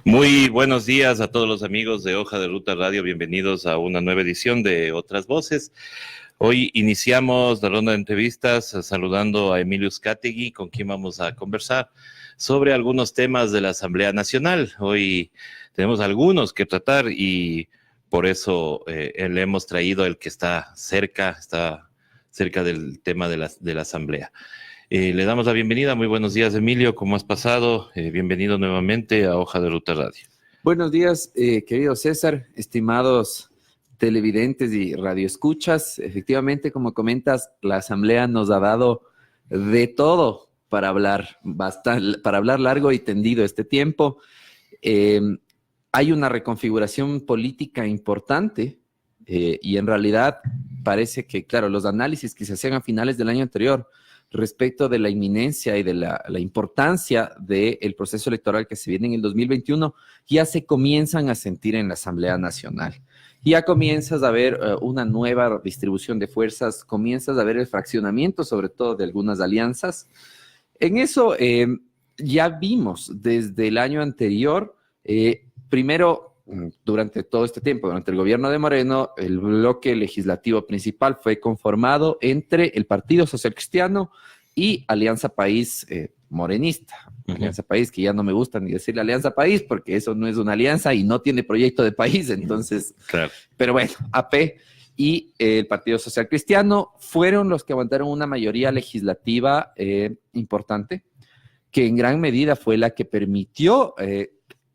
Muy buenos días a todos los amigos de Hoja de Ruta Radio. Bienvenidos a una nueva edición de Otras Voces. Hoy iniciamos la ronda de entrevistas saludando a Emilio Uzcategui, con quien vamos a conversar sobre algunos temas de la Asamblea Nacional. Hoy tenemos algunos que tratar y por eso le hemos traído el que está cerca del tema de la Asamblea. Le damos la bienvenida. Muy buenos días, Emilio. ¿Cómo has pasado? Bienvenido nuevamente a Hoja de Ruta Radio. Buenos días, querido César, estimados televidentes y radioescuchas. Efectivamente, como comentas, la Asamblea nos ha dado de todo para hablar, para hablar largo y tendido este tiempo. Hay una reconfiguración política importante y en realidad parece que, claro, los análisis que se hacían a finales del año anterior respecto de la inminencia y de la importancia del proceso electoral que se viene en el 2021, ya se comienzan a sentir en la Asamblea Nacional. Ya comienzas a ver una nueva distribución de fuerzas, comienzas a ver el fraccionamiento, sobre todo de algunas alianzas. En eso ya vimos desde el año anterior, primero, durante todo este tiempo, durante el gobierno de Moreno, el bloque legislativo principal fue conformado entre el Partido Social Cristiano y Alianza País morenista. Alianza País, que ya no me gusta ni decirle Alianza País, porque eso no es una alianza y no tiene proyecto de país, entonces, claro. Pero bueno, AP y el Partido Social Cristiano fueron los que aguantaron una mayoría legislativa importante, que en gran medida fue la que permitió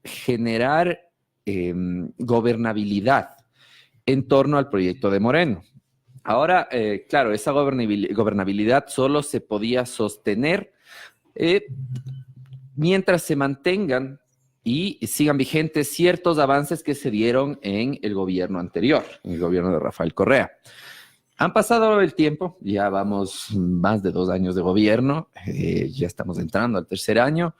generar gobernabilidad en torno al proyecto de Moreno. Ahora, claro, esa gobernabilidad solo se podía sostener mientras se mantengan y sigan vigentes ciertos avances que se dieron en el gobierno anterior, en el gobierno de Rafael Correa. Han pasado el tiempo, ya vamos más de 2 años de gobierno, ya estamos entrando al tercer año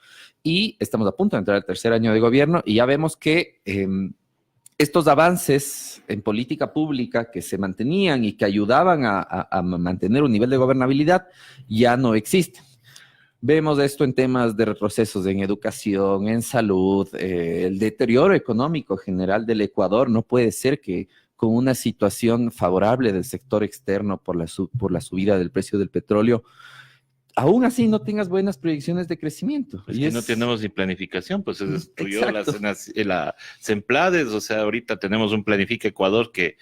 y estamos a punto de entrar al tercer año de gobierno y ya vemos que estos avances en política pública que se mantenían y que ayudaban a mantener un nivel de gobernabilidad ya no existen. Vemos esto en temas de retrocesos en educación, en salud, el deterioro económico general del Ecuador. No puede ser que con una situación favorable del sector externo por la subida del precio del petróleo, aún así no tengas buenas proyecciones de crecimiento. Pues que no tenemos ni planificación, pues se destruyó la Semplades, o sea, ahorita tenemos un Planifica Ecuador que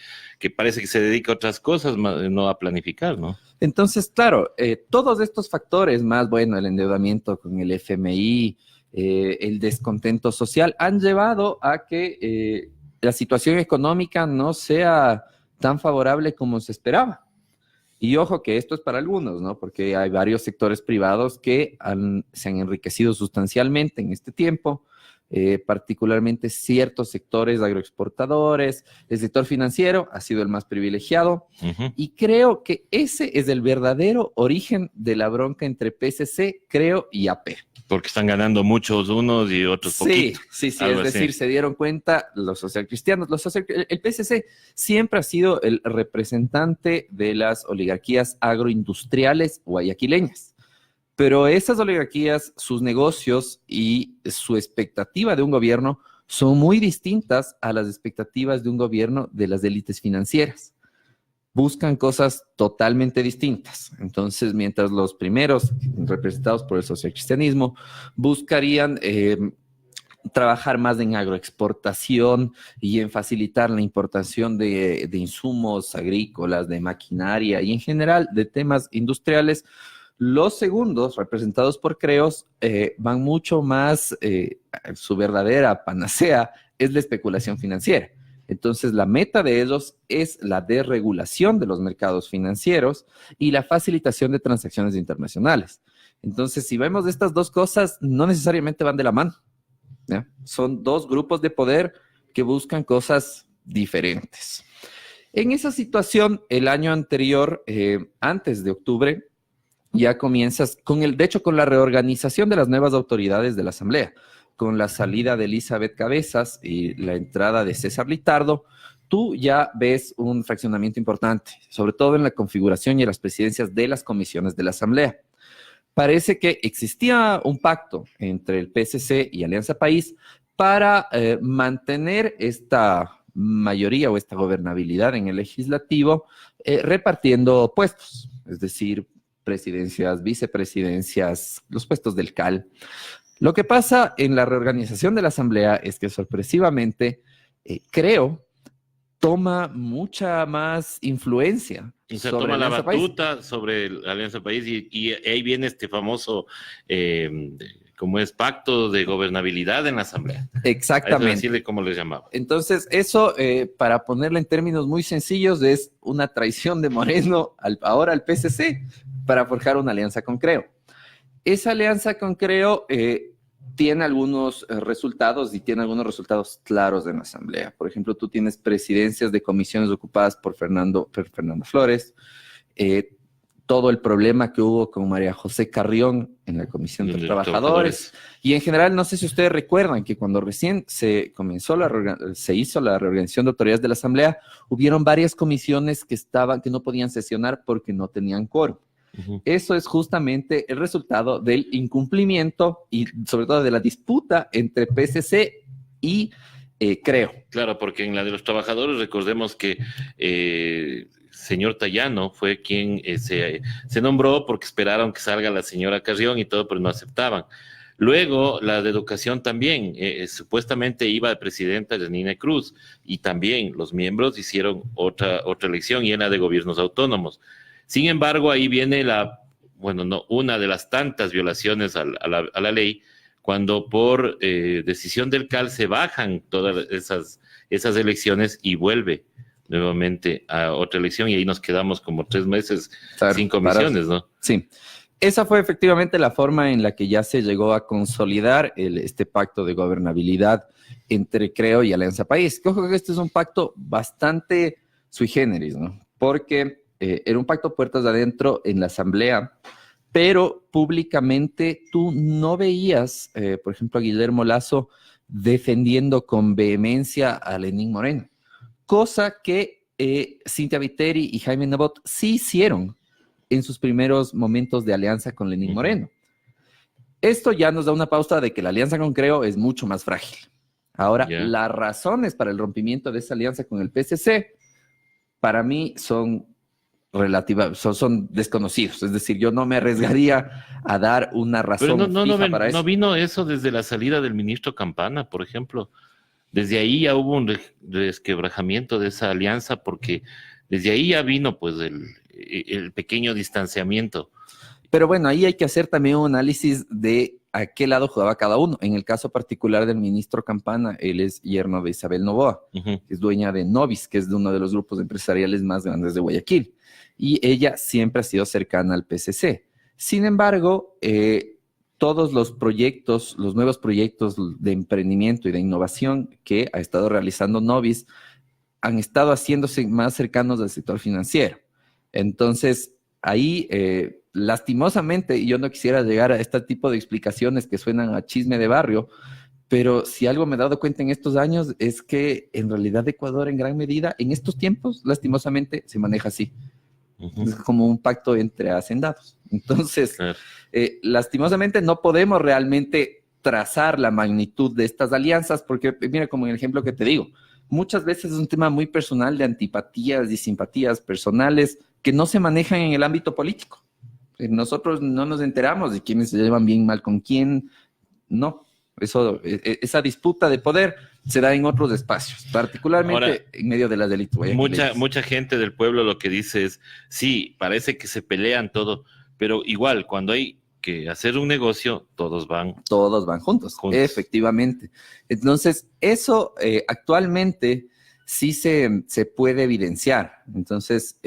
parece que se dedica a otras cosas, no a planificar, ¿no? Entonces, claro, todos estos factores, más bueno, el endeudamiento con el FMI, el descontento social, han llevado a que la situación económica no sea tan favorable como se esperaba. Y ojo que esto es para algunos, ¿no? Porque hay varios sectores privados que se han enriquecido sustancialmente en este tiempo, particularmente ciertos sectores agroexportadores, el sector financiero ha sido el más privilegiado. Y creo que ese es el verdadero origen de la bronca entre PSC, Creo y AP. Porque están ganando muchos unos y otros poquitos. Sí, es decir, se dieron cuenta los socialcristianos. El PSC siempre ha sido el representante de las oligarquías agroindustriales guayaquileñas. Pero esas oligarquías, sus negocios y su expectativa de un gobierno son muy distintas a las expectativas de un gobierno de las élites financieras. Buscan cosas totalmente distintas. Entonces, mientras los primeros, representados por el socialcristianismo, buscarían trabajar más en agroexportación y en facilitar la importación de insumos agrícolas, de maquinaria y en general de temas industriales, los segundos, representados por Creos, van mucho más, su verdadera panacea es la especulación financiera. Entonces, la meta de ellos es la desregulación de los mercados financieros y la facilitación de transacciones internacionales. Entonces, si vemos estas dos cosas, no necesariamente van de la mano, ¿ya? Son dos grupos de poder que buscan cosas diferentes. En esa situación, el año anterior, antes de octubre, ya comienzas de hecho, con la reorganización de las nuevas autoridades de la Asamblea, con la salida de Elizabeth Cabezas y la entrada de César Litardo, tú ya ves un fraccionamiento importante, sobre todo en la configuración y en las presidencias de las comisiones de la Asamblea. Parece que existía un pacto entre el PSC y Alianza País para mantener esta mayoría o esta gobernabilidad en el legislativo, repartiendo puestos, es decir, presidencias, vicepresidencias, los puestos del CAL. Lo que pasa en la reorganización de la Asamblea es que sorpresivamente, creo, toma mucha más influencia. O sea, toma la batuta sobre la Alianza País y ahí viene este famoso, como es pacto de gobernabilidad en la Asamblea. Exactamente. A decirle cómo le llamaba. Entonces, eso, para ponerlo en términos muy sencillos, es una traición de Moreno ahora al PCC para forjar una alianza con Creo. Esa alianza con Creo tiene algunos resultados y tiene algunos resultados claros en la Asamblea. Por ejemplo, tú tienes presidencias de comisiones ocupadas por Fernando Flores, todo el problema que hubo con María José Carrión en la Comisión de Trabajadores. Y en general, no sé si ustedes recuerdan que cuando recién se hizo la reorganización de autoridades de la Asamblea, hubieron varias comisiones que no podían sesionar porque no tenían quórum. Eso es justamente el resultado del incumplimiento y sobre todo de la disputa entre PCC y Creo. Claro, porque en la de los trabajadores recordemos que señor Tayano fue quien se nombró porque esperaron que salga la señora Carrión y todo, pero no aceptaban. Luego, la de educación también, supuestamente iba de presidenta Janine Cruz y también los miembros hicieron otra elección y era de gobiernos autónomos. Sin embargo, ahí viene una de las tantas violaciones a la ley, cuando por decisión del CAL se bajan todas esas elecciones y vuelve nuevamente a otra elección y ahí nos quedamos como 3 meses sin comisiones, ¿no? Sí. Esa fue efectivamente la forma en la que ya se llegó a consolidar este pacto de gobernabilidad entre Creo y Alianza País. Cojo que este es un pacto bastante sui generis, ¿no? Porque era un pacto puertas adentro en la Asamblea, pero públicamente tú no veías, por ejemplo, a Guillermo Lasso defendiendo con vehemencia a Lenín Moreno, cosa que Cynthia Viteri y Jaime Nebot sí hicieron en sus primeros momentos de alianza con Lenín Moreno. Esto ya nos da una pauta de que la alianza con Creo es mucho más frágil. Ahora, las razones para el rompimiento de esa alianza con el PCC, para mí son desconocidos. Es decir, yo no me arriesgaría a dar una razón fija para eso. ¿No vino eso desde la salida del ministro Campana, por ejemplo? Desde ahí ya hubo un resquebrajamiento de esa alianza, porque desde ahí ya vino pues el pequeño distanciamiento. Pero bueno, ahí hay que hacer también un análisis de a qué lado jugaba cada uno. En el caso particular del ministro Campana, él es yerno de Isabel Noboa, que es dueña de Novis, que es de uno de los grupos empresariales más grandes de Guayaquil. Y ella siempre ha sido cercana al PCC. Sin embargo, todos los proyectos, los nuevos proyectos de emprendimiento y de innovación que ha estado realizando Novis han estado haciéndose más cercanos al sector financiero. Entonces, ahí, lastimosamente, y yo no quisiera llegar a este tipo de explicaciones que suenan a chisme de barrio, pero si algo me he dado cuenta en estos años es que en realidad Ecuador en gran medida, en estos tiempos, lastimosamente, se maneja así. Es como un pacto entre hacendados. Entonces, lastimosamente no podemos realmente trazar la magnitud de estas alianzas porque, mira, como en el ejemplo que te digo, muchas veces es un tema muy personal de antipatías y simpatías personales que no se manejan en el ámbito político. Nosotros no nos enteramos de quiénes se llevan bien mal con quién, no. Esa disputa de poder se da en otros espacios, particularmente ahora, en medio de las delitos. Mucha gente del pueblo lo que dice es, sí, parece que se pelean todo, pero igual, cuando hay que hacer un negocio, todos van juntos. Efectivamente. Entonces, eso actualmente sí se puede evidenciar. Entonces,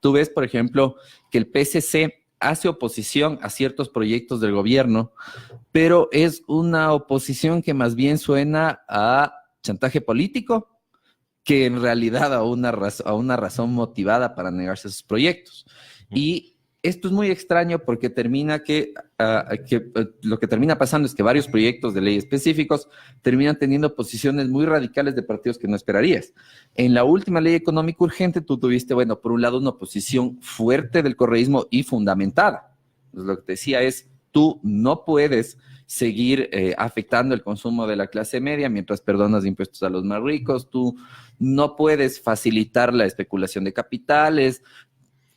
tú ves, por ejemplo, que el PCC hace oposición a ciertos proyectos del gobierno, pero es una oposición que más bien suena a chantaje político que en realidad a una razón motivada para negarse a sus proyectos. Y esto es muy extraño porque lo que termina pasando es que varios proyectos de ley específicos terminan teniendo posiciones muy radicales de partidos que no esperarías. En la última ley económica urgente tú tuviste, bueno, por un lado una oposición fuerte del correísmo y fundamentada. Entonces, lo que te decía es, tú no puedes seguir afectando el consumo de la clase media mientras perdonas impuestos a los más ricos, tú no puedes facilitar la especulación de capitales.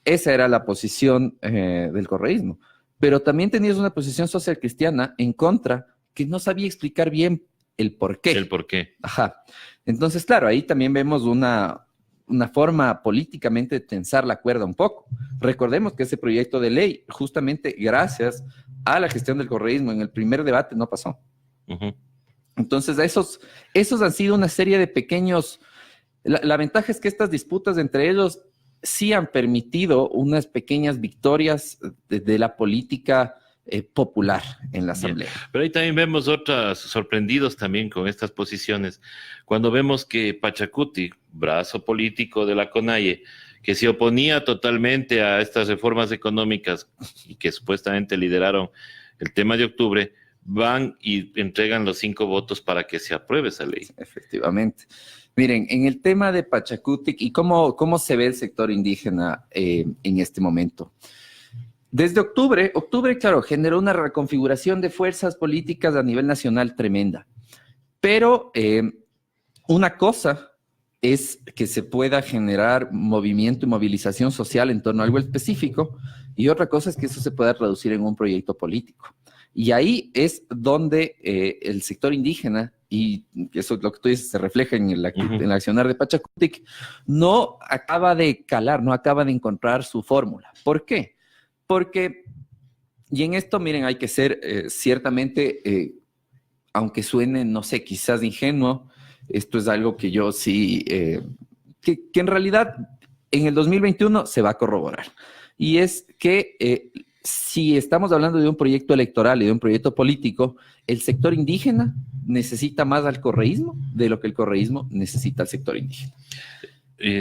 Esa era la posición del correísmo. Pero también tenías una posición social cristiana en contra que no sabía explicar bien el por qué. El por qué. Ajá. Entonces, claro, ahí también vemos una forma políticamente de tensar la cuerda un poco. Recordemos que ese proyecto de ley, justamente gracias a la gestión del correísmo, en el primer debate no pasó. Uh-huh. Entonces, esos han sido una serie de pequeños... La ventaja es que estas disputas entre ellos sí han permitido unas pequeñas victorias de la política popular en la Asamblea. Bien. Pero ahí también vemos otras, sorprendidos también con estas posiciones, cuando vemos que Pachacuti, brazo político de la CONAIE, que se oponía totalmente a estas reformas económicas y que supuestamente lideraron el tema de octubre, van y entregan los 5 votos para que se apruebe esa ley. Efectivamente. Miren, en el tema de Pachacuti y cómo se ve el sector indígena en este momento. Desde octubre, claro, generó una reconfiguración de fuerzas políticas a nivel nacional tremenda. Pero una cosa es que se pueda generar movimiento y movilización social en torno a algo específico, y otra cosa es que eso se pueda traducir en un proyecto político. Y ahí es donde el sector indígena, y eso es lo que tú dices, se refleja en el accionar de Pachacutic, no acaba de calar, no acaba de encontrar su fórmula. ¿Por qué? Porque, y en esto, miren, hay que ser ciertamente, aunque suene, no sé, quizás ingenuo, esto es algo que yo sí, que en realidad en el 2021 se va a corroborar. Y es que si estamos hablando de un proyecto electoral y de un proyecto político, el sector indígena necesita más al correísmo de lo que el correísmo necesita al sector indígena.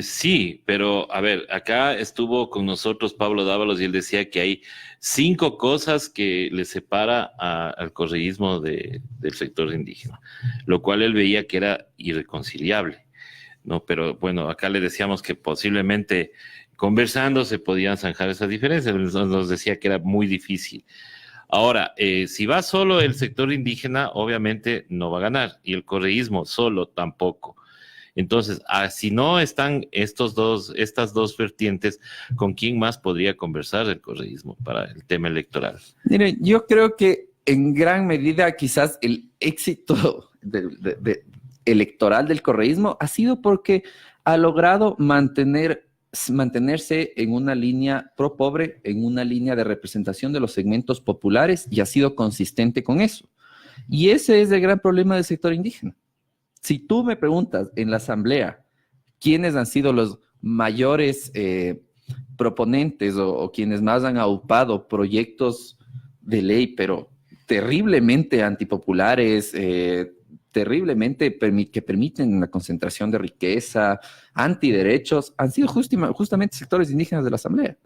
Sí, pero a ver, acá estuvo con nosotros Pablo Dávalos y él decía que hay 5 cosas que le separa al correísmo del sector indígena, lo cual él veía que era irreconciliable, ¿no? Pero bueno, acá le decíamos que posiblemente conversando se podían zanjar esas diferencias, nos decía que era muy difícil. Ahora, si va solo el sector indígena, obviamente no va a ganar, y el correísmo solo tampoco. Entonces, si no están estas dos vertientes, ¿con quién más podría conversar el correísmo para el tema electoral? Miren, yo creo que en gran medida quizás el éxito electoral del correísmo ha sido porque ha logrado mantenerse en una línea pro pobre, en una línea de representación de los segmentos populares, y ha sido consistente con eso. Y ese es el gran problema del sector indígena. Si tú me preguntas en la Asamblea quiénes han sido los mayores proponentes o quienes más han aupado proyectos de ley, pero terriblemente antipopulares, terriblemente que permiten la concentración de riqueza, antiderechos, han sido justamente sectores indígenas de la Asamblea.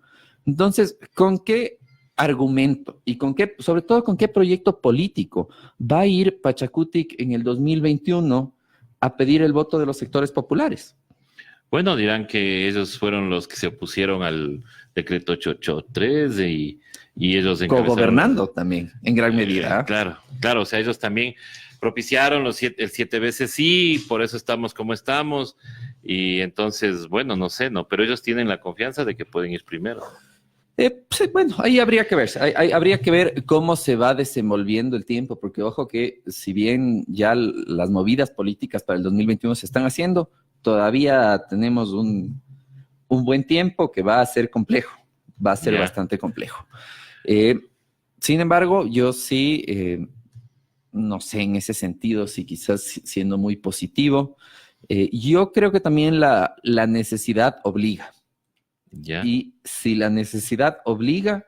Entonces, ¿con qué argumento y sobre todo con qué proyecto político va a ir Pachacutic en el 2021 a pedir el voto de los sectores populares? Bueno, dirán que ellos fueron los que se opusieron al decreto 883 y ellos encabezaron. Cogobernando también, en gran medida. Claro, o sea, ellos también propiciaron el 7 veces sí, por eso estamos como estamos, y entonces, bueno, no sé, pero ellos tienen la confianza de que pueden ir primero. Pues, bueno, ahí habría que ver, habría que ver cómo se va desenvolviendo el tiempo, porque ojo que si bien ya las movidas políticas para el 2021 se están haciendo, todavía tenemos un buen tiempo que va a ser complejo, va a ser bastante complejo. Sin embargo, yo sí, no sé, en ese sentido, sí quizás siendo muy positivo, yo creo que también la necesidad obliga. Ya. Y si la necesidad obliga,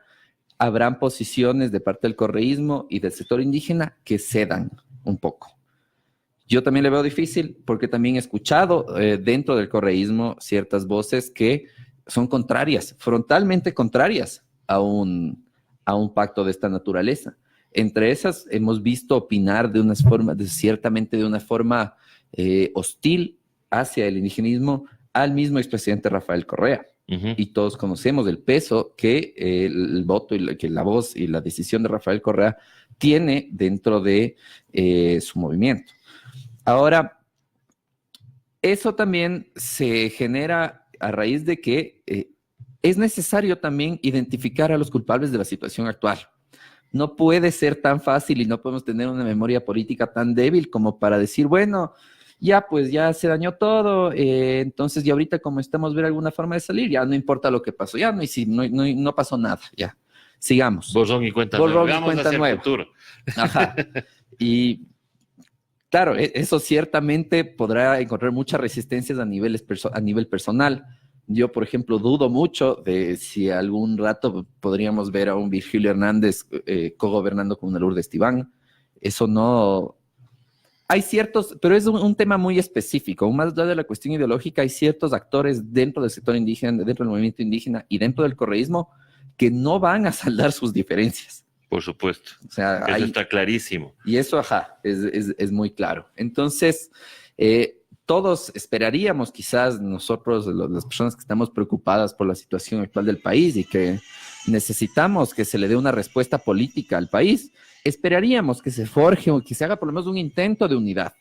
habrán posiciones de parte del correísmo y del sector indígena que cedan un poco. Yo también le veo difícil porque también he escuchado dentro del correísmo ciertas voces que son contrarias, frontalmente contrarias a un pacto de esta naturaleza. Entre esas hemos visto opinar ciertamente de una forma hostil hacia el indigenismo al mismo expresidente Rafael Correa. Y todos conocemos el peso que el voto y que la voz y la decisión de Rafael Correa tiene dentro de su movimiento. Ahora, eso también se genera a raíz de que es necesario también identificar a los culpables de la situación actual. No puede ser tan fácil y no podemos tener una memoria política tan débil como para decir, bueno, ya pues ya se dañó todo, entonces ya ahorita como estamos ver alguna forma de salir, ya no importa lo que pasó, ya no pasó nada, ya, sigamos. Borrón y cuenta nueva. Borrón y cuenta nueva. Ajá. Y claro, eso ciertamente podrá encontrar muchas resistencias a nivel personal. Yo, por ejemplo, dudo mucho de si algún rato podríamos ver a un Virgilio Hernández cogobernando con una Lourdes Tibán. Eso no... Hay ciertos, pero es un tema muy específico. Más allá de la cuestión ideológica, hay ciertos actores dentro del sector indígena, dentro del movimiento indígena y dentro del correísmo que no van a saldar sus diferencias. Por supuesto. O sea, eso está clarísimo. Y eso, ajá, es muy claro. Entonces, todos esperaríamos, quizás nosotros, las personas que estamos preocupadas por la situación actual del país y que necesitamos que se le dé una respuesta política al país, esperaríamos que se forje o que se haga por lo menos un intento de unidad.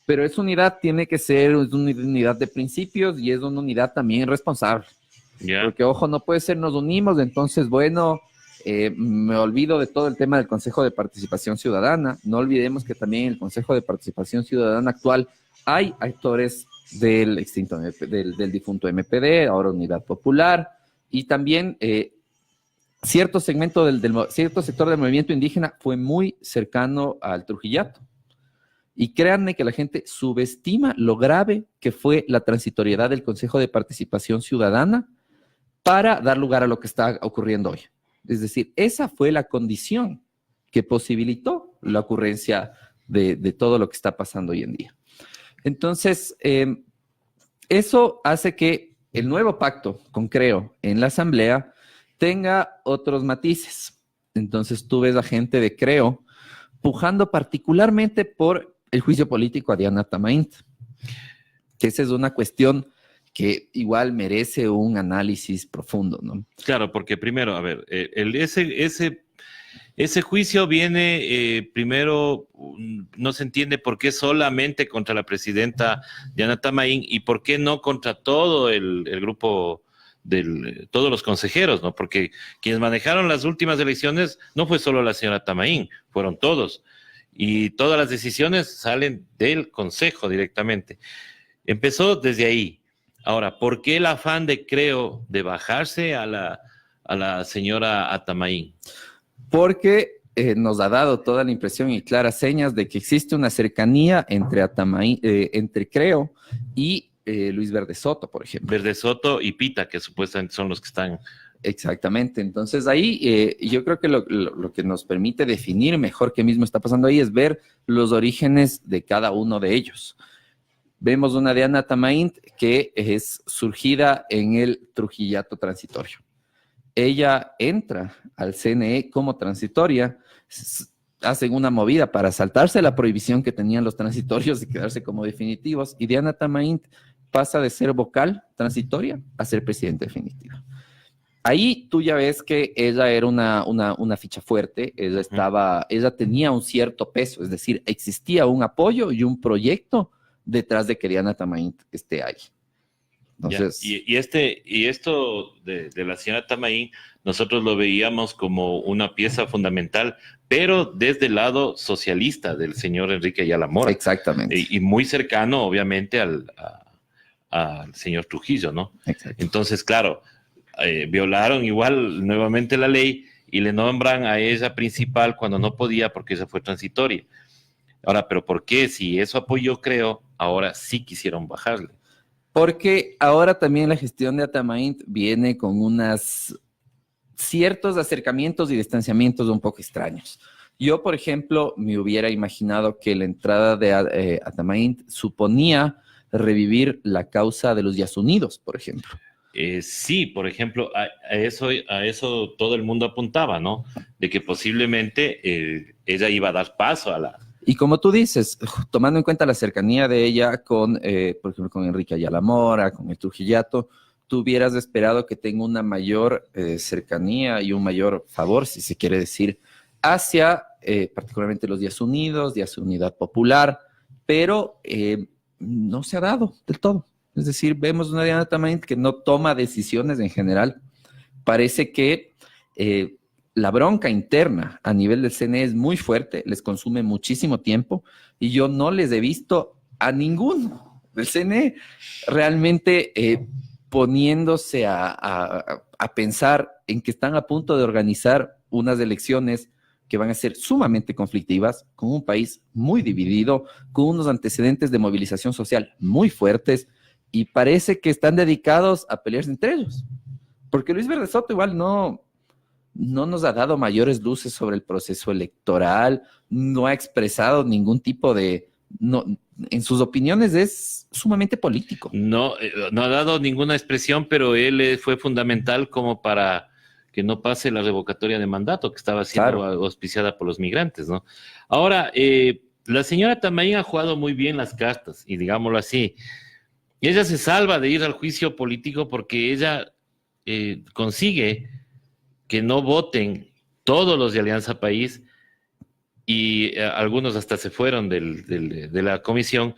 Pero esa unidad tiene que ser una unidad de principios y es una unidad también responsable. Yeah. Porque, ojo, no puede ser nos unimos, entonces, bueno, me olvido de todo el tema del Consejo de Participación Ciudadana. No olvidemos que también en el Consejo de Participación Ciudadana actual hay actores del extinto, del difunto MPD, ahora Unidad Popular, y también cierto sector del movimiento indígena fue muy cercano al Trujillato. Y créanme que la gente subestima lo grave que fue la transitoriedad del Consejo de Participación Ciudadana para dar lugar a lo que está ocurriendo hoy. Es decir, esa fue la condición que posibilitó la ocurrencia de todo lo que está pasando hoy en día. Entonces, eso hace que el nuevo pacto con Creo en la Asamblea tenga otros matices. Entonces, tú ves a gente de Creo pujando particularmente por el juicio político a Diana Tamaint, que esa es una cuestión que igual merece un análisis profundo, ¿no? Claro, porque primero, a ver, ese juicio viene primero, no se entiende por qué solamente contra la presidenta Diana Tamain y por qué no contra todo el grupo todos los consejeros, ¿no? Porque quienes manejaron las últimas elecciones no fue solo la señora Tamain, fueron todos. Y todas las decisiones salen del consejo directamente. Empezó desde ahí. Ahora, ¿por qué el afán de Creo de bajarse a la señora Atamaín? Porque nos ha dado toda la impresión y claras señas de que existe una cercanía entre entre Creo y Luis Verde Soto, por ejemplo. Verde Soto y Pita, que supuestamente son los que están... Exactamente. Entonces ahí yo creo que lo que nos permite definir mejor qué mismo está pasando ahí es ver los orígenes de cada uno de ellos. Vemos una Diana Tamaint que es surgida en el Trujillato transitorio. Ella entra al CNE como transitoria, hacen una movida para saltarse la prohibición que tenían los transitorios y quedarse como definitivos, y Diana Tamaint pasa de ser vocal transitoria a ser presidenta definitiva. Ahí tú ya ves que ella era una ficha fuerte, ella tenía un cierto peso, es decir, existía un apoyo y un proyecto detrás de que Diana Tamaint esté ahí. Entonces, y esto de la señora Tamain, nosotros lo veíamos como una pieza fundamental, pero desde el lado socialista del señor Enrique Ayala Mora. Exactamente. Y muy cercano, obviamente, al señor Trujillo, ¿no? Exacto. Entonces, claro, violaron igual nuevamente la ley y le nombran a ella principal cuando no podía porque esa fue transitoria. Ahora, ¿pero por qué? Si eso apoyó, creo, ahora sí quisieron bajarle. Porque ahora también la gestión de Atamaint viene con ciertos acercamientos y distanciamientos un poco extraños. Yo, por ejemplo, me hubiera imaginado que la entrada de Atamaint suponía revivir la causa de los Yasunidos, por ejemplo. Sí, por ejemplo, a eso todo el mundo apuntaba, ¿no? De que posiblemente ella iba a dar paso a la... Y como tú dices, tomando en cuenta la cercanía de ella con, por ejemplo, con Enrique Ayala Mora, con el Trujillato, tú hubieras esperado que tenga una mayor cercanía y un mayor favor, si se quiere decir, hacia particularmente los Días Unidos, Días Unidad Popular, pero no se ha dado del todo. Es decir, vemos una Diana Tamain que no toma decisiones en general. Parece que la bronca interna a nivel del CNE es muy fuerte, les consume muchísimo tiempo y yo no les he visto a ninguno del CNE realmente poniéndose a pensar en que están a punto de organizar unas elecciones que van a ser sumamente conflictivas, con un país muy dividido, con unos antecedentes de movilización social muy fuertes, y parece que están dedicados a pelearse entre ellos. Porque Luis Verde Soto igual no nos ha dado mayores luces sobre el proceso electoral, no ha expresado ningún tipo de... en sus opiniones es sumamente político. No ha dado ninguna expresión, pero él fue fundamental como para que no pase la revocatoria de mandato que estaba siendo auspiciada por los migrantes, ¿no? Ahora, la señora Tamain ha jugado muy bien las cartas, y digámoslo así, ella se salva de ir al juicio político porque ella consigue que no voten todos los de Alianza País, y algunos hasta se fueron de la comisión,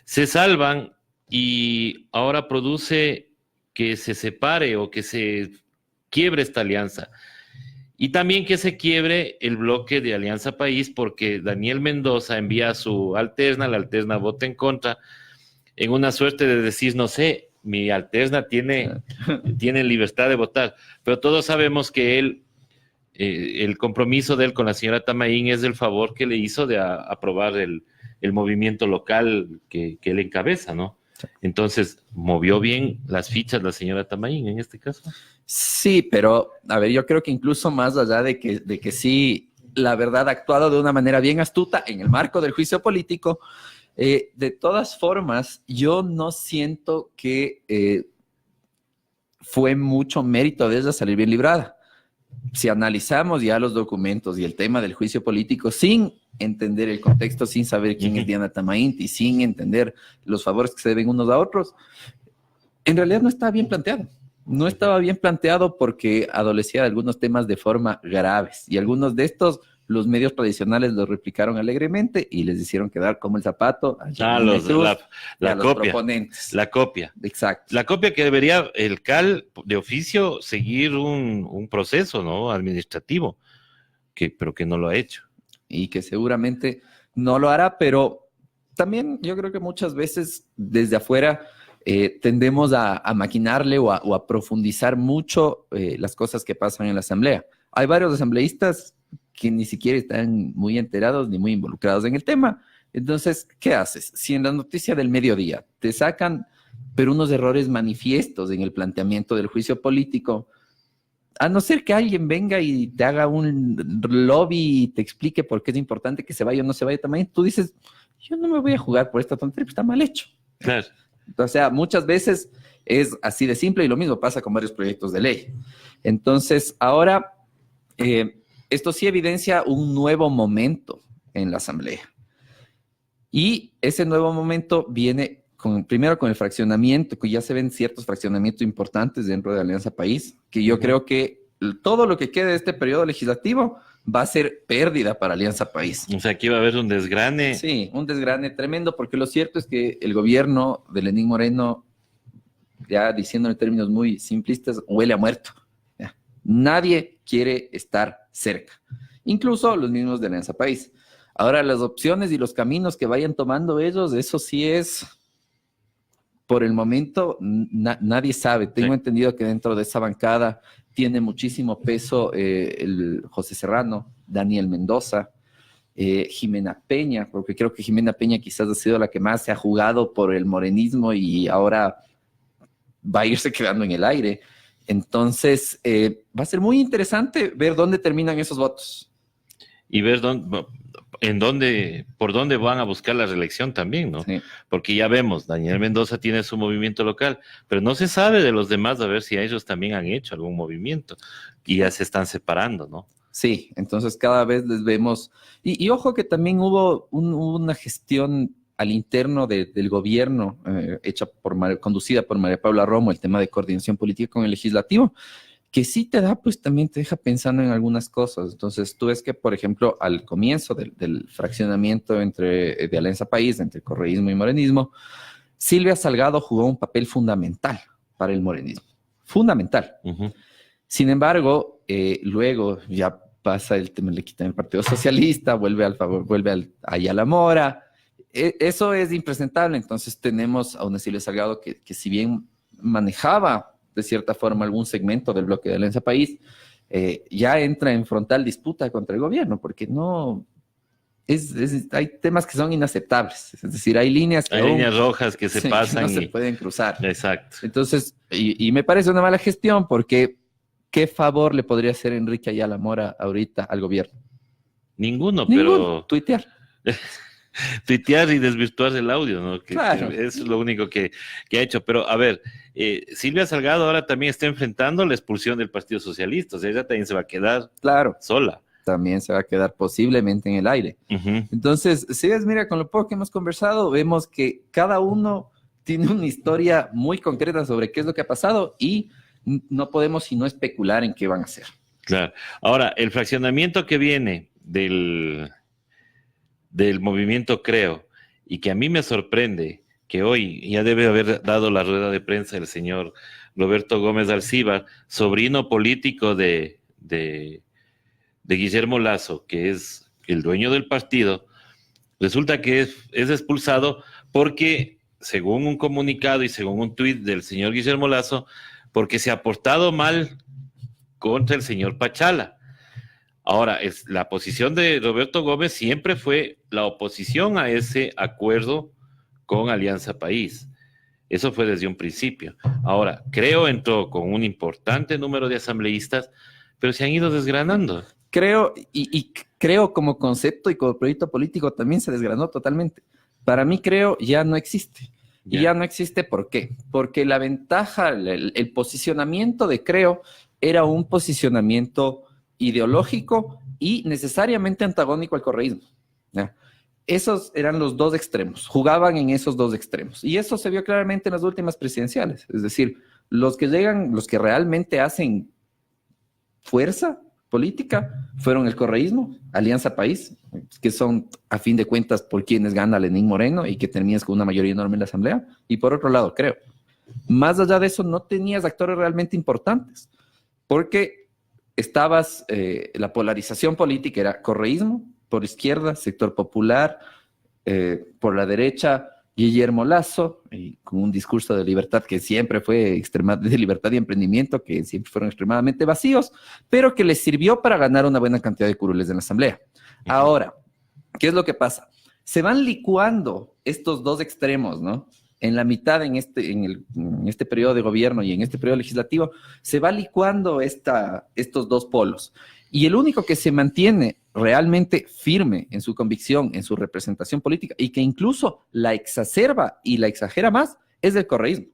se salvan, y ahora produce que se separe o que se quiebre esta alianza. Y también que se quiebre el bloque de Alianza País, porque Daniel Mendoza envía a su alterna, la alterna vota en contra, en una suerte de decir, no sé, mi alterna tiene libertad de votar, pero todos sabemos que él, el compromiso de él con la señora Tamain es el favor que le hizo de aprobar el movimiento local que él encabeza, ¿no? Entonces, ¿movió bien las fichas la señora Tamain en este caso? Sí, pero, a ver, yo creo que incluso más allá de que sí, la verdad ha actuado de una manera bien astuta en el marco del juicio político, de todas formas, yo no siento que fue mucho mérito de ella salir bien librada. Si analizamos ya los documentos y el tema del juicio político sin entender el contexto, sin saber quién es Diana Tamain y sin entender los favores que se deben unos a otros, en realidad no estaba bien planteado. No estaba bien planteado porque adolecía de algunos temas de forma graves, y algunos de estos los medios tradicionales los replicaron alegremente y les hicieron quedar como el zapato a los proponentes. La copia. Exacto. La copia que debería el CAL de oficio seguir un proceso, ¿no?, administrativo, pero que no lo ha hecho. Y que seguramente no lo hará, pero también yo creo que muchas veces desde afuera tendemos a maquinarle o a profundizar mucho las cosas que pasan en la asamblea. Hay varios asambleístas que ni siquiera están muy enterados ni muy involucrados en el tema. Entonces, ¿qué haces? Si en la noticia del mediodía te sacan, pero unos errores manifiestos en el planteamiento del juicio político, a no ser que alguien venga y te haga un lobby y te explique por qué es importante que se vaya o no se vaya también, tú dices, yo no me voy a jugar por esta tontería, pues está mal hecho. Claro. O sea, muchas veces es así de simple, y lo mismo pasa con varios proyectos de ley. Entonces, ahora, esto sí evidencia un nuevo momento en la Asamblea. Y ese nuevo momento viene primero con el fraccionamiento, que ya se ven ciertos fraccionamientos importantes dentro de Alianza País, que yo creo que todo lo que quede de este periodo legislativo va a ser pérdida para Alianza País. O sea, aquí va a haber un desgrane. Sí, un desgrane tremendo, porque lo cierto es que el gobierno de Lenín Moreno, ya diciendo en términos muy simplistas, huele a muerto. Ya. Nadie quiere estar cerca, incluso los mismos de Alianza País. Ahora, las opciones y los caminos que vayan tomando ellos, eso sí es, por el momento, nadie sabe. Tengo entendido que dentro de esa bancada tiene muchísimo peso el José Serrano, Daniel Mendoza, Jimena Peña, porque creo que Jimena Peña quizás ha sido la que más se ha jugado por el morenismo y ahora va a irse quedando en el aire. Entonces, va a ser muy interesante ver dónde terminan esos votos. Y ver por dónde van a buscar la reelección también, ¿no? Sí. Porque ya vemos, Daniel Mendoza tiene su movimiento local, pero no se sabe de los demás a ver si ellos también han hecho algún movimiento y ya se están separando, ¿no? Sí, entonces cada vez les vemos. Y ojo que también hubo una gestión al interno del gobierno, conducida por María Paula Romo, el tema de coordinación política con el legislativo, que sí te da, pues también te deja pensando en algunas cosas. Entonces, tú ves que, por ejemplo, al comienzo del fraccionamiento de Alianza País, entre correísmo y morenismo, Silvia Salgado jugó un papel fundamental para el morenismo. Fundamental. Uh-huh. Sin embargo, luego ya pasa el tema, le quitan el Partido Socialista, vuelve ahí a la Mora. Eso es impresentable. Entonces, tenemos a una Silvia Salgado que si bien manejaba de cierta forma algún segmento del bloque de Alianza País, ya entra en frontal disputa contra el gobierno, porque no... hay temas que son inaceptables, es decir, hay líneas rojas que se pasan que no se pueden cruzar. Exacto. Entonces, y me parece una mala gestión, porque ¿qué favor le podría hacer Enrique Ayala Mora ahorita al gobierno? Ninguno, pero... Tuitear. Tuitear y desvirtuar el audio, ¿no? Claro. Que es lo único que ha hecho. Pero, a ver, Silvia Salgado ahora también está enfrentando la expulsión del Partido Socialista, o sea, ella también se va a quedar sola. También se va a quedar posiblemente en el aire. Uh-huh. Entonces, si ves, mira, con lo poco que hemos conversado, vemos que cada uno tiene una historia muy concreta sobre qué es lo que ha pasado y no podemos sino especular en qué van a hacer. Claro. Ahora, el fraccionamiento que viene del movimiento Creo, y que a mí me sorprende que hoy ya debe haber dado la rueda de prensa el señor Roberto Gómez Alcíbar, sobrino político de Guillermo Lasso, que es el dueño del partido, resulta que es expulsado porque, según un comunicado y según un tuit del señor Guillermo Lasso, porque se ha portado mal contra el señor Pachala. Ahora, la posición de Roberto Gómez siempre fue la oposición a ese acuerdo con Alianza País. Eso fue desde un principio. Ahora, Creo entró con un importante número de asambleístas, pero se han ido desgranando. Creo, y Creo como concepto y como proyecto político también se desgranó totalmente. Para mí Creo ya no existe. Y ya no existe, ¿por qué? Porque la ventaja, el posicionamiento de Creo era un posicionamiento ideológico y necesariamente antagónico al correísmo. ¿Ya? Esos eran los dos extremos, jugaban en esos dos extremos. Y eso se vio claramente en las últimas presidenciales. Es decir, los que realmente hacen fuerza política fueron el correísmo, Alianza País, que son a fin de cuentas por quienes gana Lenín Moreno y que terminas con una mayoría enorme en la asamblea. Y por otro lado, Creo. Más allá de eso, no tenías actores realmente importantes, porque la polarización política era correísmo, por izquierda, sector popular, por la derecha, Guillermo Lasso, y con un discurso de libertad que siempre fue de libertad y emprendimiento, que siempre fueron extremadamente vacíos, pero que les sirvió para ganar una buena cantidad de curules en la asamblea. Ahora, ¿qué es lo que pasa? Se van licuando estos dos extremos, ¿no? En la mitad, en este periodo de gobierno y en este periodo legislativo, se va licuando estos dos polos. Y el único que se mantiene realmente firme en su convicción, en su representación política, y que incluso la exacerba y la exagera más, es el correísmo.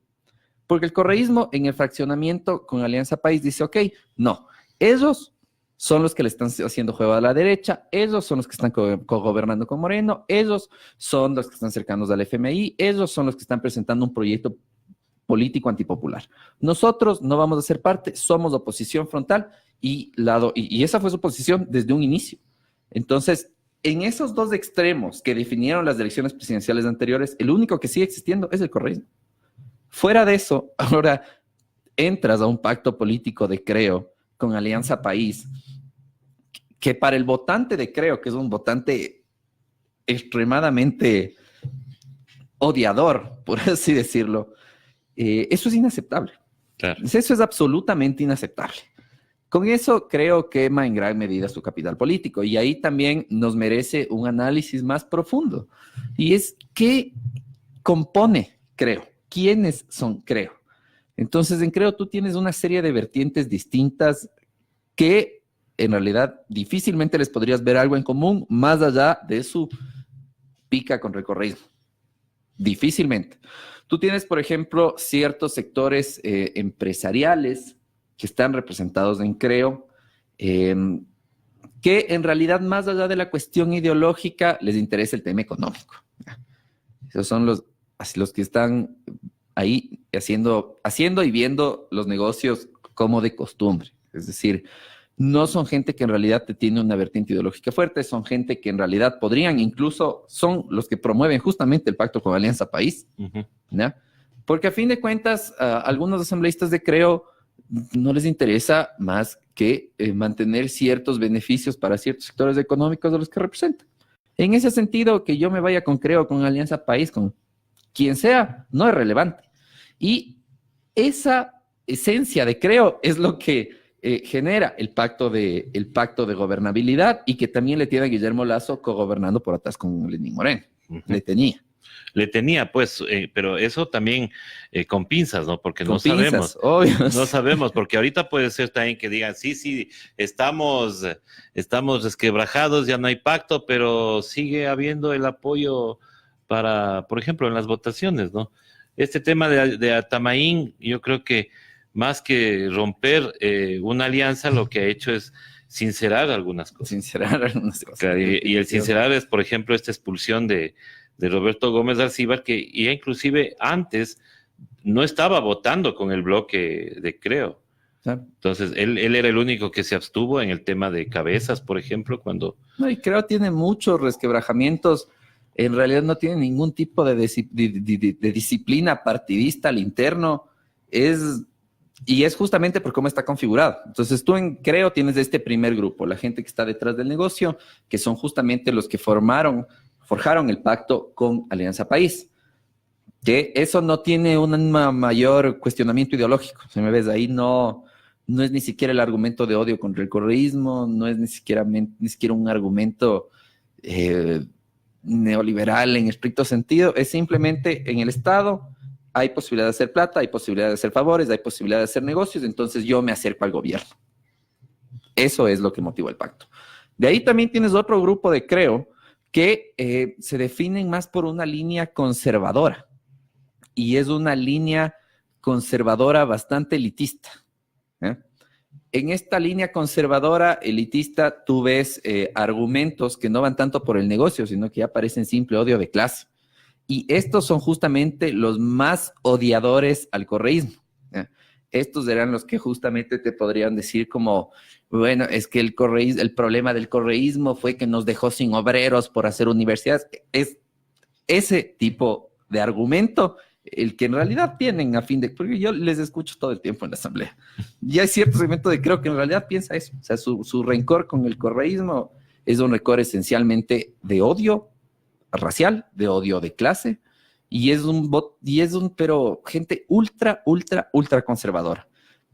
Porque el correísmo en el fraccionamiento con Alianza País dice, ok, no, ellos son los que le están haciendo juego a la derecha, ellos son los que están cogobernando con Moreno, ellos son los que están cercanos al FMI, ellos son los que están presentando un proyecto político antipopular. Nosotros no vamos a ser parte, somos oposición frontal y esa fue su posición desde un inicio. Entonces, en esos dos extremos que definieron las elecciones presidenciales anteriores, el único que sigue existiendo es el correísmo. Fuera de eso, ahora entras a un pacto político de Creo con Alianza País, que para el votante de Creo, que es un votante extremadamente odiador, por así decirlo, eso es inaceptable. Claro. Eso es absolutamente inaceptable. Con eso creo que quema en gran medida su capital político y ahí también nos merece un análisis más profundo. Y es qué compone Creo, quiénes son Creo. Entonces en Creo tú tienes una serie de vertientes distintas que en realidad difícilmente les podrías ver algo en común más allá de su pica con el correísmo. Difícilmente. Tú tienes, por ejemplo, ciertos sectores empresariales que están representados en Creo, que en realidad, más allá de la cuestión ideológica, les interesa el tema económico. Esos son los que están ahí haciendo y viendo los negocios como de costumbre. Es decir, no son gente que en realidad te tiene una vertiente ideológica fuerte, son gente que en realidad podrían, incluso son los que promueven justamente el pacto con Alianza País, ¿ya? Porque a fin de cuentas, algunos asambleístas de Creo no les interesa más que mantener ciertos beneficios para ciertos sectores económicos de los que representan. En ese sentido, que yo me vaya con Creo, con Alianza País, con quien sea, no es relevante. Y esa esencia de Creo es lo que genera el pacto de gobernabilidad y que también le tiene a Guillermo Lasso cogobernando por atrás con Lenín Moreno. Le tenía, pues, pero eso también con pinzas, ¿no? Porque no sabemos. Obvio. No sabemos, porque ahorita puede ser también que digan, sí, estamos resquebrajados, ya no hay pacto, pero sigue habiendo el apoyo para, por ejemplo, en las votaciones, ¿no? Este tema de Atamaín, yo creo que más que romper una alianza, lo que ha hecho es sincerar algunas cosas. Claro, y el sincerar es, por ejemplo, esta expulsión de Roberto Gómez Arcíbar, que ya inclusive antes no estaba votando con el bloque de Creo. Entonces, él era el único que se abstuvo en el tema de cabezas, por ejemplo, cuando... No, y Creo tiene muchos resquebrajamientos. En realidad no tiene ningún tipo de disciplina partidista al interno. Y es justamente por cómo está configurado. Entonces tú en Creo tienes este primer grupo, la gente que está detrás del negocio, que son justamente los que forjaron el pacto con Alianza País. Que eso no tiene un mayor cuestionamiento ideológico. Si me ves ahí, no es ni siquiera el argumento de odio contra el correísmo, no es ni siquiera un argumento neoliberal en estricto sentido, es simplemente en el Estado hay posibilidad de hacer plata, hay posibilidad de hacer favores, hay posibilidad de hacer negocios, entonces yo me acerco al gobierno. Eso es lo que motivó el pacto. De ahí también tienes otro grupo de Creo que se definen más por una línea conservadora, y es una línea conservadora bastante elitista. En esta línea conservadora elitista tú ves argumentos que no van tanto por el negocio, sino que ya parecen simple odio de clase. Y estos son justamente los más odiadores al correísmo. Estos eran los que justamente te podrían decir como, bueno, es que el problema del correísmo fue que nos dejó sin obreros por hacer universidades. Es ese tipo de argumento el que en realidad tienen a fin de... Porque yo les escucho todo el tiempo en la asamblea. Y hay cierto segmento de Creo que en realidad piensa eso. O sea, su rencor con el correísmo es un rencor esencialmente de odio racial, de odio de clase, pero gente ultra conservadora.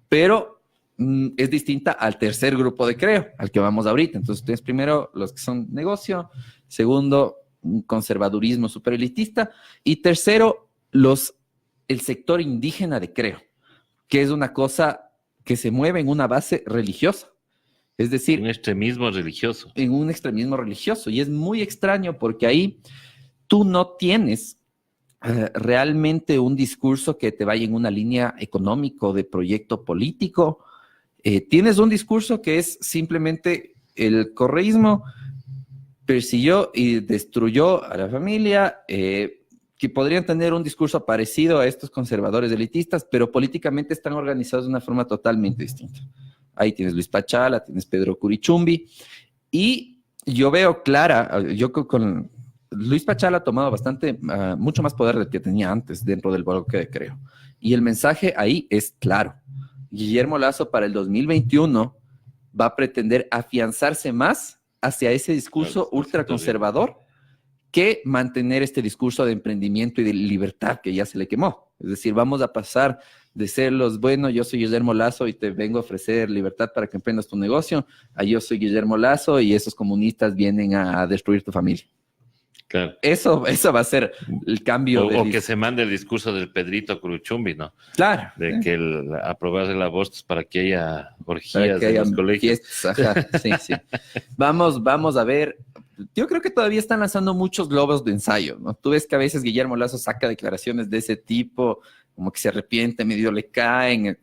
Pero es distinta al tercer grupo de Creo, al que vamos ahorita. Entonces tienes primero los que son negocio, segundo, un conservadurismo super elitista, y tercero, el sector indígena de Creo, que es una cosa que se mueve en una base religiosa. Es decir, un extremismo religioso. En un extremismo religioso. Y es muy extraño porque ahí tú no tienes realmente un discurso que te vaya en una línea económico de proyecto político. Tienes un discurso que es simplemente el correísmo persiguió y destruyó a la familia, que podrían tener un discurso parecido a estos conservadores elitistas, pero políticamente están organizados de una forma totalmente distinta. Ahí tienes Luis Pachala, tienes Pedro Curichumbi, y yo veo clara, yo con Luis Pachala ha tomado mucho más poder del que tenía antes dentro del bloque de Creo. Y el mensaje ahí es claro. Guillermo Lasso para el 2021 va a pretender afianzarse más hacia ese discurso ultraconservador que mantener este discurso de emprendimiento y de libertad que ya se le quemó. Es decir, vamos a pasar de ser yo soy Guillermo Lasso y te vengo a ofrecer libertad para que emprendas tu negocio, a yo soy Guillermo Lasso y esos comunistas vienen a destruir tu familia. Claro. Eso va a ser el cambio. O que se mande el discurso del Pedrito Curuchumbi, ¿no? Claro. De que aprobar el aborto es para que haya orgías en los colegios. Ajá, sí. Vamos a ver. Yo creo que todavía están lanzando muchos globos de ensayo, ¿no? Tú ves que a veces Guillermo Lasso saca declaraciones de ese tipo, como que se arrepiente, medio le caen.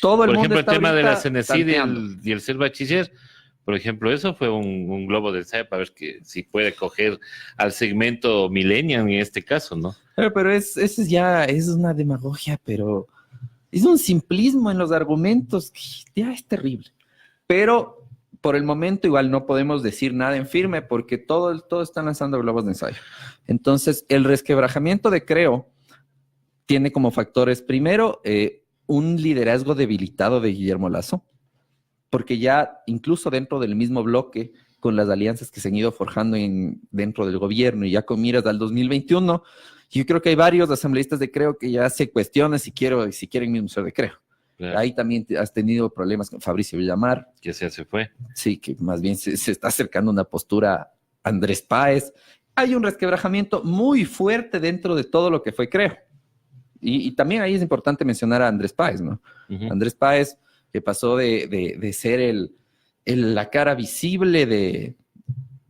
Todo el mundo Por ejemplo, está el tema de la CNCID tanteando. y el ser bachiller, por ejemplo, eso fue un globo de ensayo para ver si puede coger al segmento millennial en este caso, ¿no? Pero es una demagogia, pero es un simplismo en los argumentos que ya es terrible. Pero por el momento igual no podemos decir nada en firme porque todo están lanzando globos de ensayo. Entonces, el resquebrajamiento de Creo tiene como factores, primero, un liderazgo debilitado de Guillermo Lasso, porque ya incluso dentro del mismo bloque, con las alianzas que se han ido forjando dentro del gobierno y ya con miras al 2021, yo creo que hay varios asambleístas de Creo que ya se cuestionan si quieren mismo ser de Creo. Claro. Ahí también has tenido problemas con Fabricio Villamar. Que se fue. Sí, que más bien se está acercando a una postura Andrés Páez. Hay un resquebrajamiento muy fuerte dentro de todo lo que fue Creo. Y también ahí es importante mencionar a Andrés Páez, ¿no? Uh-huh. Andrés Páez, que pasó de ser la cara visible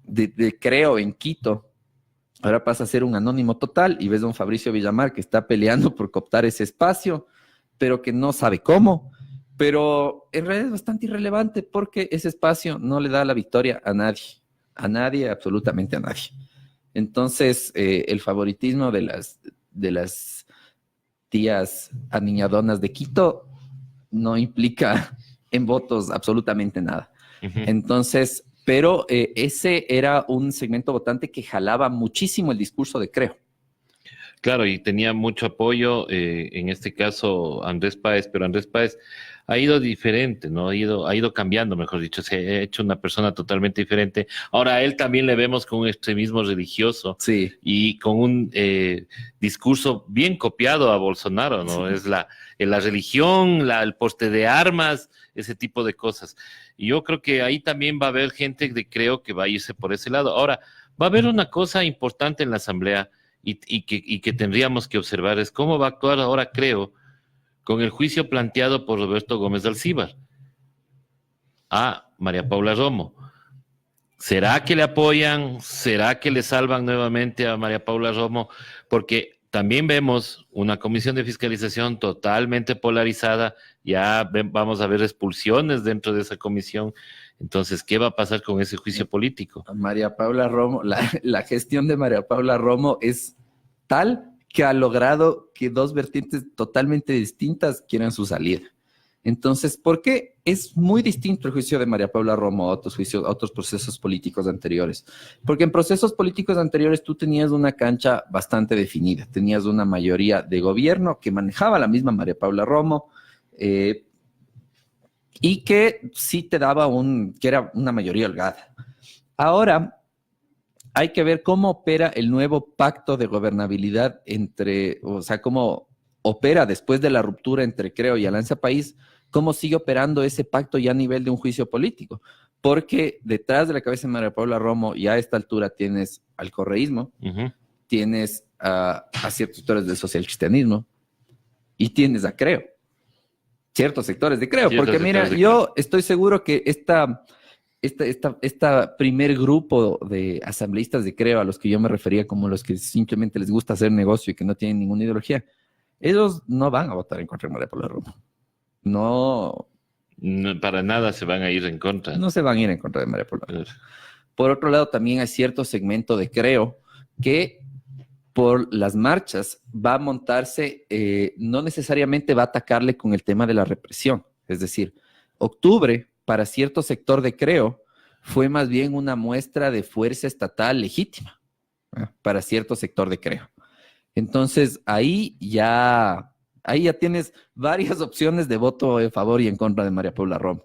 de Creo en Quito, ahora pasa a ser un anónimo total y ves a un Fabricio Villamar que está peleando por cooptar ese espacio, pero que no sabe cómo. Pero en realidad es bastante irrelevante porque ese espacio no le da la victoria a nadie, absolutamente a nadie. Entonces, el favoritismo de las tías aniñadonas de Quito no implica en votos absolutamente nada. Uh-huh. Entonces, pero ese era un segmento votante que jalaba muchísimo el discurso de Creo. Claro, y tenía mucho apoyo, en este caso Andrés Páez, pero Andrés Páez ha ido diferente, ¿no? Ha ido cambiando, mejor dicho, se ha hecho una persona totalmente diferente. Ahora a él también le vemos con un extremismo religioso, sí, y con un discurso bien copiado a Bolsonaro, ¿no? Sí. Es la religión, el porte de armas, ese tipo de cosas. Y yo creo que ahí también va a haber gente de Creo que va a irse por ese lado. Ahora, va a haber una cosa importante en la Asamblea y que tendríamos que observar, es cómo va a actuar ahora Creo con el juicio planteado por Roberto Gómez Dalcíbar a María Paula Romo. ¿Será que le apoyan? ¿Será que le salvan nuevamente a María Paula Romo? Porque también vemos una comisión de fiscalización totalmente polarizada, ya vamos a ver expulsiones dentro de esa comisión. Entonces, ¿qué va a pasar con ese juicio político? María Paula Romo, la gestión de María Paula Romo es tal que ha logrado que dos vertientes totalmente distintas quieran su salida. Entonces, ¿por qué es muy distinto el juicio de María Paula Romo a otros procesos políticos anteriores? Porque en procesos políticos anteriores tú tenías una cancha bastante definida, tenías una mayoría de gobierno que manejaba la misma María Paula Romo, y que sí te daba que era una mayoría holgada. Ahora hay que ver cómo opera el nuevo pacto de gobernabilidad cómo opera después de la ruptura entre Creo y Alianza País, cómo sigue operando ese pacto ya a nivel de un juicio político. Porque detrás de la cabeza de María Paula Romo, ya a esta altura tienes al correísmo, uh-huh, tienes a ciertos sectores del socialcristianismo y tienes a Creo. Ciertos sectores de Creo, porque mira, yo estoy seguro que esta primer grupo de asambleístas de Creo, a los que yo me refería como los que simplemente les gusta hacer negocio y que no tienen ninguna ideología, ellos no van a votar en contra de María Paula Romo. No, para nada se van a ir en contra. No se van a ir en contra de María Paula Romo. Por otro lado, también hay cierto segmento de Creo que por las marchas va a montarse, no necesariamente va a atacarle con el tema de la represión. Es decir, octubre para cierto sector de Creo fue más bien una muestra de fuerza estatal legítima, ¿eh? Para cierto sector de Creo. Entonces, ahí ya tienes varias opciones de voto a favor y en contra de María Paula Romo.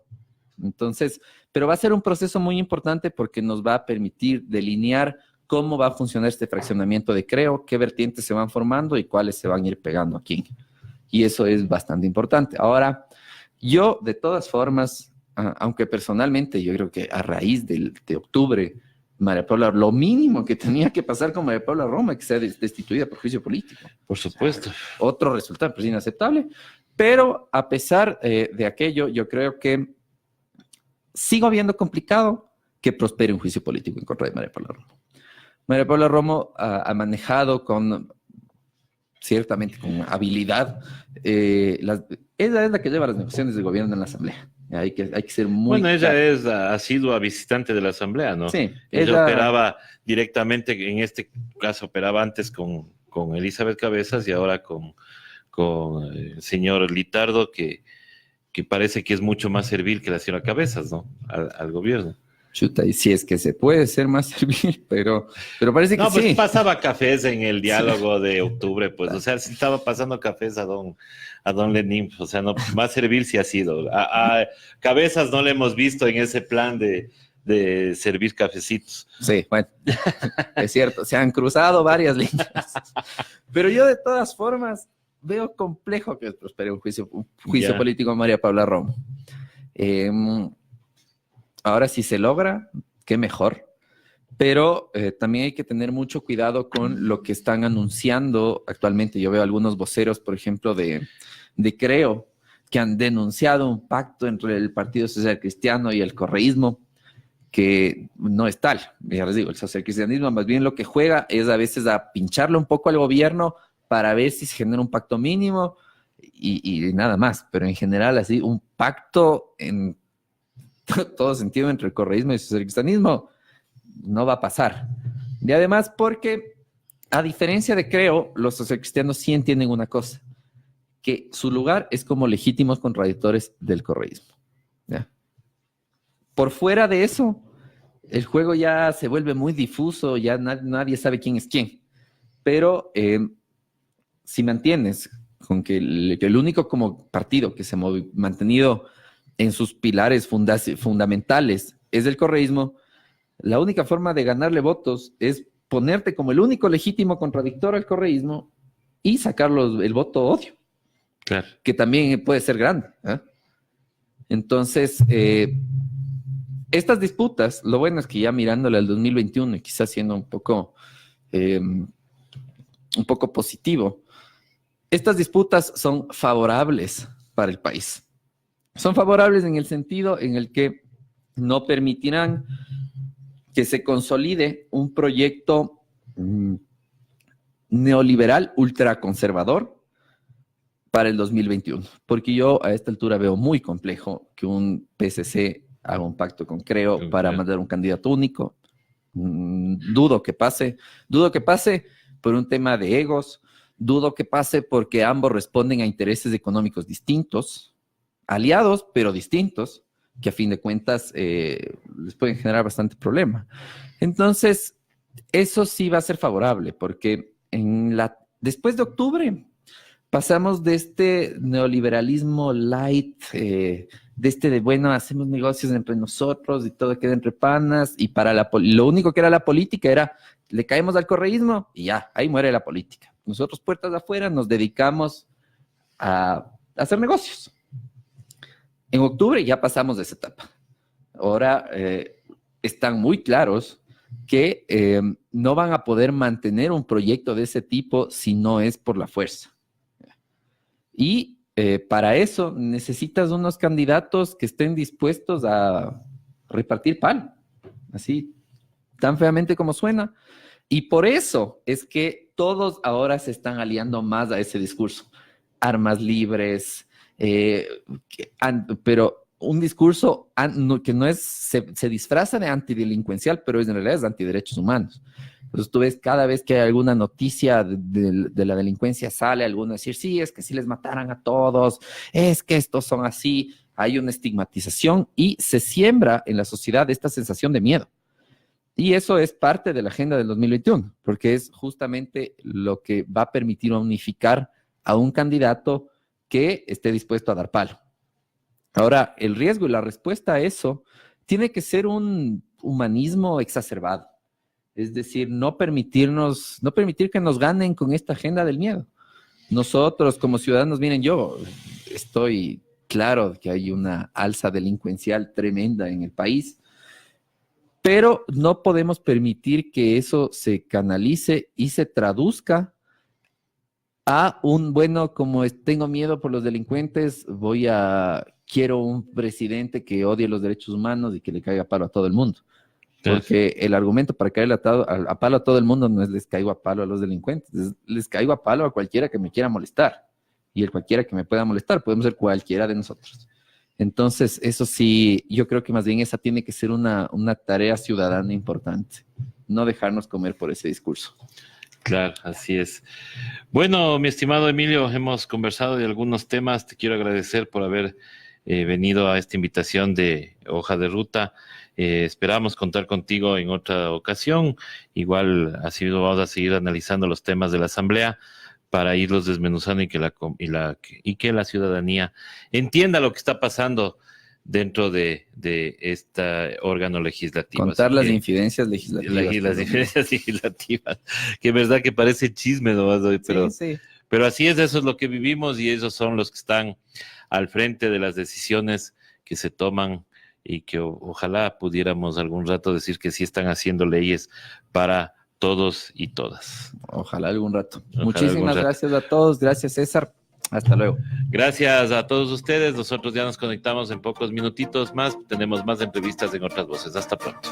Entonces, pero va a ser un proceso muy importante porque nos va a permitir delinear cómo va a funcionar este fraccionamiento de Creo, qué vertientes se van formando y cuáles se van a ir pegando a quién. Y eso es bastante importante. Ahora, yo de todas formas, aunque personalmente yo creo que a raíz de octubre, María Paula, lo mínimo que tenía que pasar con María Paula Romo es que sea destituida por juicio político. Por supuesto. O sea, otro resultado pues inaceptable. Pero a pesar de aquello, yo creo que sigo viendo complicado que prospere un juicio político en contra de María Paula Romo. María Paula Romo ha manejado ciertamente con habilidad, ella es la que lleva las negociaciones de gobierno en la Asamblea. Hay que ser muy... Bueno, ella es asidua visitante de la Asamblea, ¿no? Sí. Ella operaba directamente, en este caso operaba antes con con Elizabeth Cabezas y ahora con el señor Litardo, que parece que es mucho más servil que la señora Cabezas, ¿no? Al gobierno. Chuta, y si es que se puede ser más servil, pero parece que no, pues sí. pasaba cafés en el diálogo de octubre, pues, o sea, sí estaba pasando cafés a don Lenin, o sea, no, más servil sí ha sido. A Cabezas no le hemos visto en ese plan de servir cafecitos. Sí, bueno, es cierto, se han cruzado varias líneas. Pero yo de todas formas veo complejo que prospere un juicio político a María Paula Romo. Ahora, si se logra, qué mejor. Pero también hay que tener mucho cuidado con lo que están anunciando actualmente. Yo veo algunos voceros, por ejemplo, de Creo, que han denunciado un pacto entre el Partido Social Cristiano y el correísmo, que no es tal. Ya les digo, el socialcristianismo más bien lo que juega es a veces a pincharle un poco al gobierno para ver si se genera un pacto mínimo y nada más. Pero en general, así, un pacto en todo sentido entre el correísmo y el socialcristianismo no va a pasar. Y además porque, a diferencia de Creo, los socialcristianos sí entienden una cosa, que su lugar es como legítimos contradictores del correísmo. ¿Ya? Por fuera de eso, el juego ya se vuelve muy difuso, ya nadie sabe quién es quién. Pero si mantienes con que el único como partido que se ha mantenido en sus pilares fundamentales es el correísmo, la única forma de ganarle votos es ponerte como el único legítimo contradictor al correísmo y sacar el voto odio, claro, que también puede ser grande. Entonces, estas disputas, lo bueno es que ya mirándole al 2021 y quizás siendo un poco positivo, estas disputas son favorables para el país. Son favorables en el sentido en el que no permitirán que se consolide un proyecto neoliberal ultraconservador para el 2021. Porque yo a esta altura veo muy complejo que un PSC haga un pacto con Creo para mandar un candidato único. Dudo que pase por un tema de egos, dudo que pase porque ambos responden a intereses económicos distintos, aliados, pero distintos, que a fin de cuentas les pueden generar bastante problema. Entonces, eso sí va a ser favorable, porque después de octubre pasamos de este neoliberalismo light, bueno, hacemos negocios entre nosotros y todo queda entre panas, y lo único que era la política era, le caemos al correísmo y ya, ahí muere la política. Nosotros, puertas de afuera, nos dedicamos a hacer negocios. En octubre ya pasamos de esa etapa. Ahora están muy claros que no van a poder mantener un proyecto de ese tipo si no es por la fuerza. Y para eso necesitas unos candidatos que estén dispuestos a repartir palo, así, tan feamente como suena. Y por eso es que todos ahora se están aliando más a ese discurso. Armas libres, pero un discurso que no es, se disfraza de antidelincuencial, pero en realidad es de antiderechos humanos. Entonces tú ves cada vez que hay alguna noticia de la delincuencia, sale alguno a decir, sí, es que si les mataran a todos, es que estos son así, hay una estigmatización y se siembra en la sociedad esta sensación de miedo. Y eso es parte de la agenda del 2021, porque es justamente lo que va a permitir unificar a un candidato que esté dispuesto a dar palo. Ahora, el riesgo y la respuesta a eso tiene que ser un humanismo exacerbado. Es decir, no permitir que nos ganen con esta agenda del miedo. Nosotros como ciudadanos, miren, yo estoy claro que hay una alza delincuencial tremenda en el país, pero no podemos permitir que eso se canalice y se traduzca a bueno, como tengo miedo por los delincuentes, quiero un presidente que odie los derechos humanos y que le caiga a palo a todo el mundo. Porque el argumento para caerle a palo a todo el mundo no es les caigo a palo a los delincuentes, les caigo a palo a cualquiera que me quiera molestar. Y el cualquiera que me pueda molestar, podemos ser cualquiera de nosotros. Entonces, eso sí, yo creo que más bien esa tiene que ser una tarea ciudadana importante. No dejarnos comer por ese discurso. Claro, así es. Bueno, mi estimado Emilio, hemos conversado de algunos temas. Te quiero agradecer por haber venido a esta invitación de Hoja de Ruta. Esperamos contar contigo en otra ocasión. Igual así vamos a seguir analizando los temas de la Asamblea para irlos desmenuzando y que la ciudadanía entienda lo que está pasando dentro de este órgano legislativo. Contar las incidencias legislativas. Las diferencias legislativas, que es verdad que parece chisme nomás hoy, pero, sí. Pero así es, eso es lo que vivimos y esos son los que están al frente de las decisiones que se toman y que ojalá pudiéramos algún rato decir que sí están haciendo leyes para todos y todas. Ojalá algún rato. Muchísimas gracias a todos. Gracias, César. Hasta luego. Gracias a todos ustedes. Nosotros ya nos conectamos en pocos minutitos más. Tenemos más entrevistas en Otras Voces. Hasta pronto.